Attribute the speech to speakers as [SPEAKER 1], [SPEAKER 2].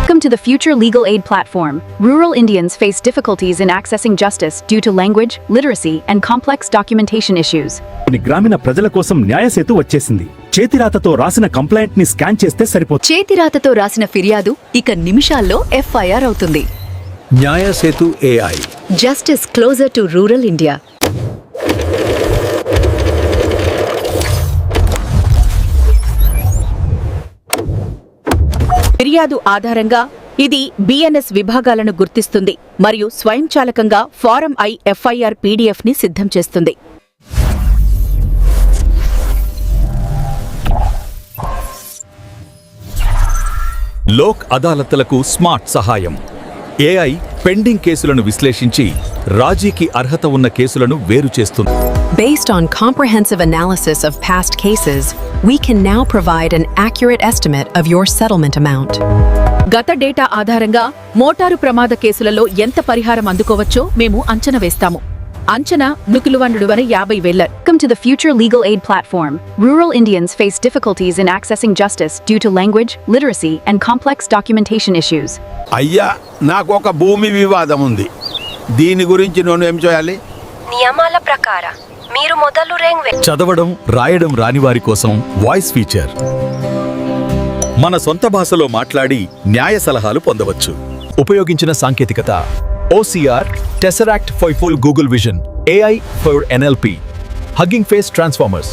[SPEAKER 1] Welcome to the Future Legal Aid Platform. Rural Indians face difficulties in accessing justice due to language, literacy, and complex documentation issues.
[SPEAKER 2] గ్రామీణ ప్రజల కోసం న్యాయ సేతు వచ్చేసింది. చేతిరాతతో రాసిన complaint ని scan చేస్తే సరిపోతుంది.
[SPEAKER 3] చేతిరాతతో రాసిన ఫిర్యాదు ఇక నిమిషాల్లో FIR అవుతుంది.
[SPEAKER 4] న్యాయ Setu AI.
[SPEAKER 3] Justice closer to rural India.
[SPEAKER 5] ఫిర్యాదు ఆధారంగా ఇది BNS విభాగాలను గుర్తిస్తుంది మరియు స్వయంచాలకంగా ఫారం I FIR PDF ని సిద్ధం చేస్తుంది.
[SPEAKER 4] లోక్ అదాలత్లకు స్మార్ట్ సహాయం. AI పెండింగ్ కేసులను విశ్లేషించి రాజీకి అర్హత ఉన్న కేసులను వేరు చేస్తుంది.
[SPEAKER 6] Based on comprehensive analysis of past cases, we can now provide an accurate estimate of your settlement amount.
[SPEAKER 5] గత డేటా ఆధారంగా మోటారు ప్రమాద కేసులలో ఎంత పరిహారం అందుకోవచ్చో మేము అంచనా వేస్తాము. అంచనా నుకిలువన్నుడువన 50,000.
[SPEAKER 1] Welcome to the Future Legal Aid Platform. Rural Indians face difficulties in accessing justice due to language, literacy, and complex documentation issues.
[SPEAKER 7] అయ్యా, నాకు ఒక భూమి వివాదం ఉంది. దీని గురించి నేను ఏం చేయాలి?
[SPEAKER 8] నియమాల ప్రకారం మీరు మొదలు
[SPEAKER 4] చదవడం రాయడం రాని వారి కోసం వాయిస్ ఫీచర్. మన సొంత భాషలో మాట్లాడి న్యాయ సలహాలు పొందవచ్చు. ఉపయోగించిన సాంకేతికత OCR, Tesseract for full Google Vision, AI for NLP, Hugging Face Transformers.